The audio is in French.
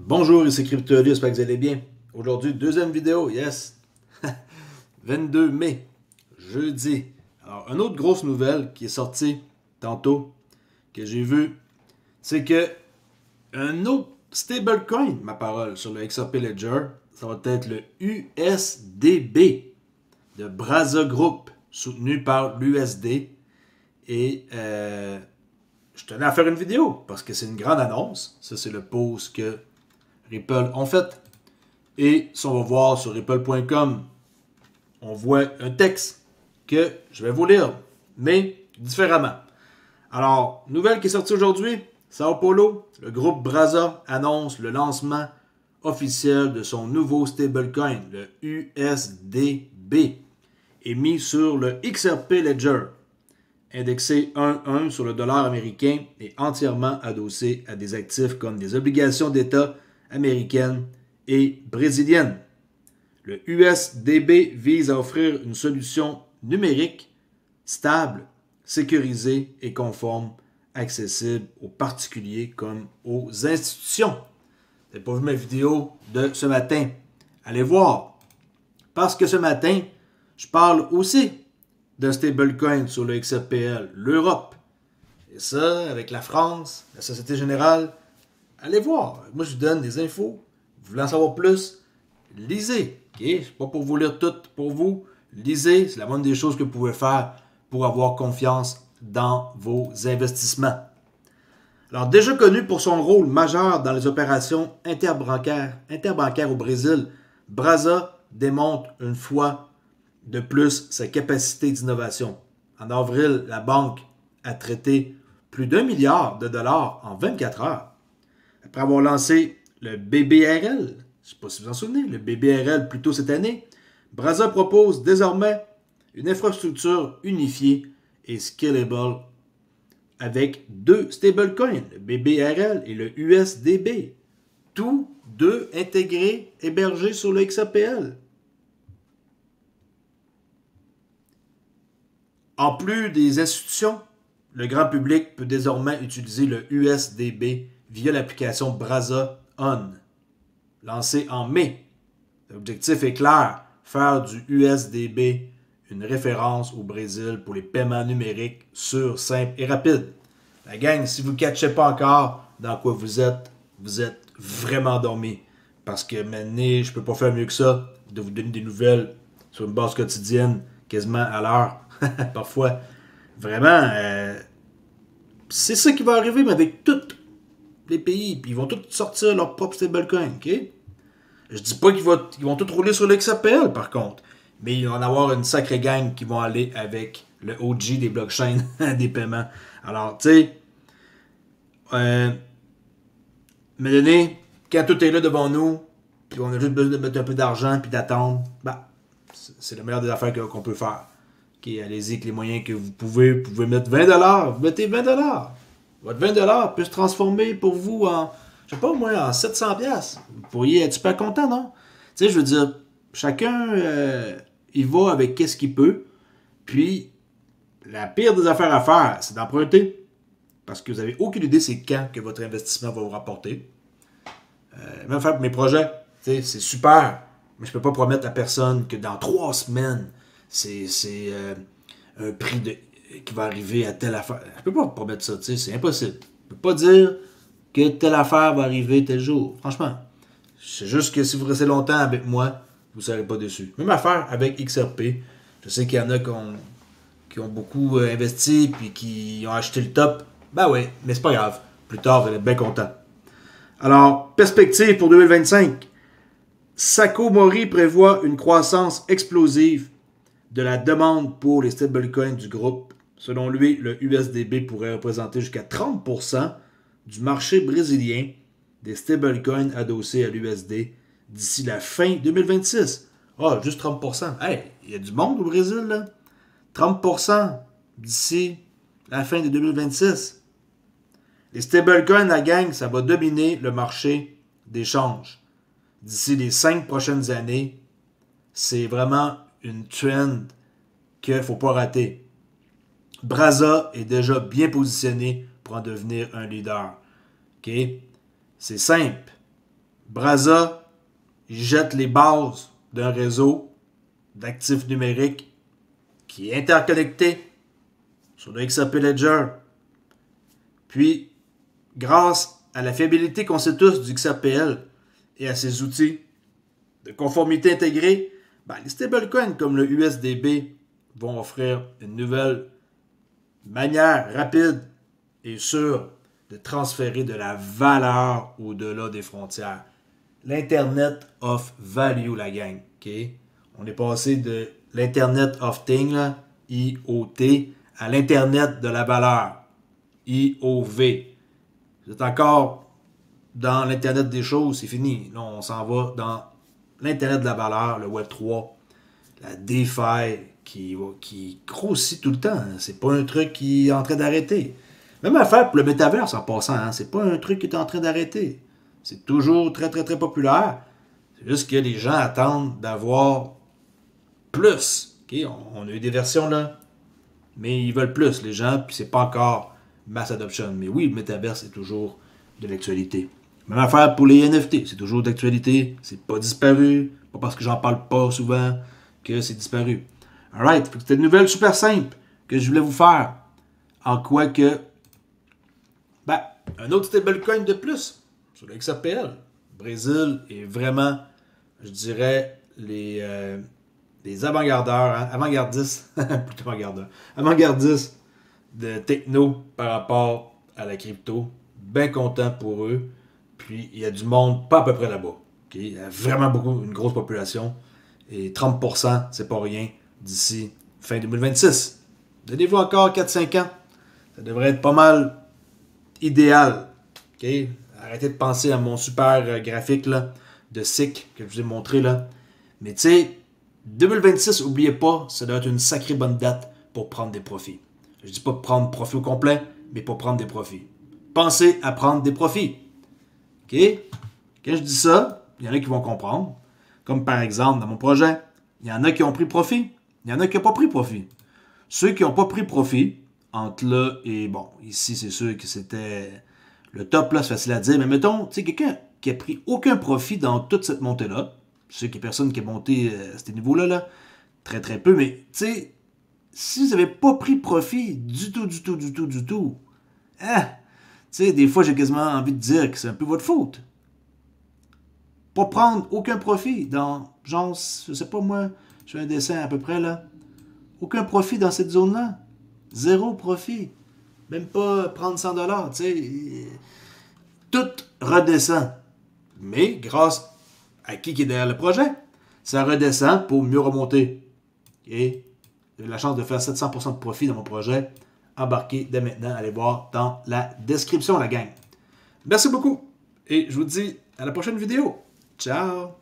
Bonjour, ici CryptoLu, j'espère que vous allez bien. Aujourd'hui, deuxième vidéo, yes! 22 mai, jeudi. Alors, une autre grosse nouvelle qui est sortie tantôt, que j'ai vue, c'est que un autre stablecoin, ma parole, sur le XRP Ledger, ça va être le USDB de Braza Group, soutenu par l'USD. Et je tenais à faire une vidéo, parce que c'est une grande annonce. Ça, c'est le post que Ripple ont fait. Et si on va voir sur ripple.com, on voit un texte que je vais vous lire, mais différemment. Alors, nouvelle qui est sortie aujourd'hui, Sao Paulo, le groupe Braza annonce le lancement officiel de son nouveau stablecoin, le USDB, émis sur le XRP Ledger, indexé 1,1 sur le dollar américain et entièrement adossé à des actifs comme des obligations d'État américaines et brésiliennes. Le USDB vise à offrir une solution numérique, stable, sécurisée et conforme, accessible aux particuliers comme aux institutions. Vous n'avez pas vu ma vidéo de ce matin? Allez voir. Parce que ce matin, je parle aussi d'un stablecoin sur le XRPL, l'Europe. Et ça, avec la France, la Société Générale, allez voir. Moi, je vous donne des infos. Vous voulez en savoir plus? Lisez. Okay? C'est pas pour vous lire tout pour vous. Lisez. C'est la moindre des choses que vous pouvez faire pour avoir confiance dans vos investissements. Alors, déjà connu pour son rôle majeur dans les opérations interbancaires au Brésil, Braza démontre une fois de plus sa capacité d'innovation. En avril, la banque a traité plus d'1 milliard de dollars en 24 heures. Après avoir lancé le BBRL, je ne sais pas si vous en souvenez, le BBRL plus tôt cette année, Braza propose désormais une infrastructure unifiée et scalable avec deux stablecoins, le BBRL et le USDB, tous deux intégrés, hébergés sur le XRPL. En plus des institutions, le grand public peut désormais utiliser le USDB via l'application Braza On, lancée en mai. L'objectif est clair, faire du USDB une référence au Brésil pour les paiements numériques sûrs, simples et rapides. La gang, si vous ne catchez pas encore dans quoi vous êtes vraiment endormi. Parce que maintenant, je peux pas faire mieux que ça, de vous donner des nouvelles sur une base quotidienne, quasiment à l'heure, parfois. Vraiment, c'est ça qui va arriver, mais avec tous les pays. Puis ils vont tous sortir leur propre stablecoin, ok? Je dis pas qu'ils vont tous rouler sur l'XRPL, par contre. Mais il va en avoir une sacrée gang qui vont aller avec le OG des blockchains des paiements. Alors, tu sais, mais donné, quand tout est là devant nous, puis on a juste besoin de mettre un peu d'argent puis d'attendre, bah, c'est la meilleure des affaires qu'on peut faire. Ok, allez-y avec les moyens que vous pouvez mettre 20$, vous mettez 20$. Votre 20$ peut se transformer pour vous en, je sais pas moi, en 700$. Vous pourriez être super content, non? Tu sais, je veux dire, chacun, il va avec qu'est-ce qu'il peut. Puis, la pire des affaires à faire, c'est d'emprunter. Parce que vous n'avez aucune idée c'est quand que votre investissement va vous rapporter. Même faire pour mes projets, c'est super. Mais je ne peux pas promettre à personne que dans 3 semaines, c'est un prix qui va arriver à telle affaire. Je ne peux pas promettre ça, c'est impossible. Je ne peux pas dire que telle affaire va arriver tel jour. Franchement, c'est juste que si vous restez longtemps avec moi, vous ne serez pas déçus. Même affaire avec XRP. Je sais qu'il y en a qui ont beaucoup investi puis qui ont acheté le top. Ben oui, mais c'est pas grave. Plus tard, vous allez être bien content. Alors, perspective pour 2025. Sako Mori prévoit une croissance explosive de la demande pour les stablecoins du groupe. Selon lui, le USDB pourrait représenter jusqu'à 30% du marché brésilien des stablecoins adossés à l'USD d'ici la fin 2026. Ah, juste 30%. Hey, il y a du monde au Brésil, là. 30% d'ici la fin de 2026. Les stablecoins, la gang, ça va dominer le marché des changes. D'ici les 5 prochaines années, c'est vraiment une trend qu'il ne faut pas rater. Braza est déjà bien positionné pour en devenir un leader. Okay? C'est simple. Brasa, il jette les bases d'un réseau d'actifs numériques qui est interconnecté sur le XRP Ledger. Puis, grâce à la fiabilité qu'on sait tous du XRPL et à ses outils de conformité intégrés, les stablecoins comme le USDB vont offrir une nouvelle manière rapide et sûre de transférer de la valeur au-delà des frontières. L'Internet of Value, la gang. Okay? On est passé de l'Internet of Things, là, IoT, à l'Internet de la valeur, IOV. Vous êtes encore dans l'Internet des choses, c'est fini. Là, on s'en va dans l'Internet de la valeur, le Web 3, la DeFi qui grossit tout le temps. C'est pas un truc qui est en train d'arrêter. Même affaire pour le métaverse en passant, hein, c'est pas un truc qui est en train d'arrêter. C'est toujours très très très populaire. C'est juste que les gens attendent d'avoir plus. Okay? On a eu des versions là, mais ils veulent plus les gens, puis c'est pas encore mass adoption. Mais oui, le métaverse est toujours de l'actualité. Même affaire pour les NFT, c'est toujours d'actualité, c'est pas disparu, pas parce que j'en parle pas souvent que c'est disparu. Alright, c'était une nouvelle super simple que je voulais vous faire. En quoi que, un autre stablecoin de plus sur le XRPL. Le Brésil est vraiment, je dirais, les avant-gardeurs, hein, avant-gardistes, plutôt avant-gardistes de techno par rapport à la crypto. Bien content pour eux. Puis, il y a du monde pas à peu près là-bas. Okay? Il y a vraiment beaucoup, une grosse population. Et 30%, c'est pas rien d'ici fin 2026. Donnez-vous encore 4-5 ans. Ça devrait être pas mal idéal. Okay? Arrêtez de penser à mon super graphique là, de SIC que je vous ai montré là. Mais tu sais, 2026, n'oubliez pas, ça doit être une sacrée bonne date pour prendre des profits. Je dis pas prendre profit au complet, mais pour prendre des profits. Pensez à prendre des profits. OK? Quand je dis ça, il y en a qui vont comprendre. Comme par exemple, dans mon projet, il y en a qui ont pris profit, il y en a qui n'ont pas pris profit. Ceux qui n'ont pas pris profit, entre là et bon, ici c'est sûr que c'était le top là, c'est facile à dire, mais mettons, tu sais, quelqu'un qui a pris aucun profit dans toute cette montée-là, je sais qu'il n'y a personne qui a monté à ce niveau-là, là, très très peu, mais tu sais, si vous n'avez pas pris profit du tout, hein, tu sais, des fois j'ai quasiment envie de dire que c'est un peu votre faute. Pas prendre aucun profit dans, genre, je sais pas moi, je fais un dessin à peu près là, aucun profit dans cette zone-là. Zéro profit. Même pas prendre 100$, tu sais. Tout redescend. Mais grâce à qui est derrière le projet, ça redescend pour mieux remonter. Et j'ai la chance de faire 700% de profit dans mon projet. Embarquez dès maintenant. Allez voir dans la description, la gang. Merci beaucoup. Et je vous dis à la prochaine vidéo. Ciao!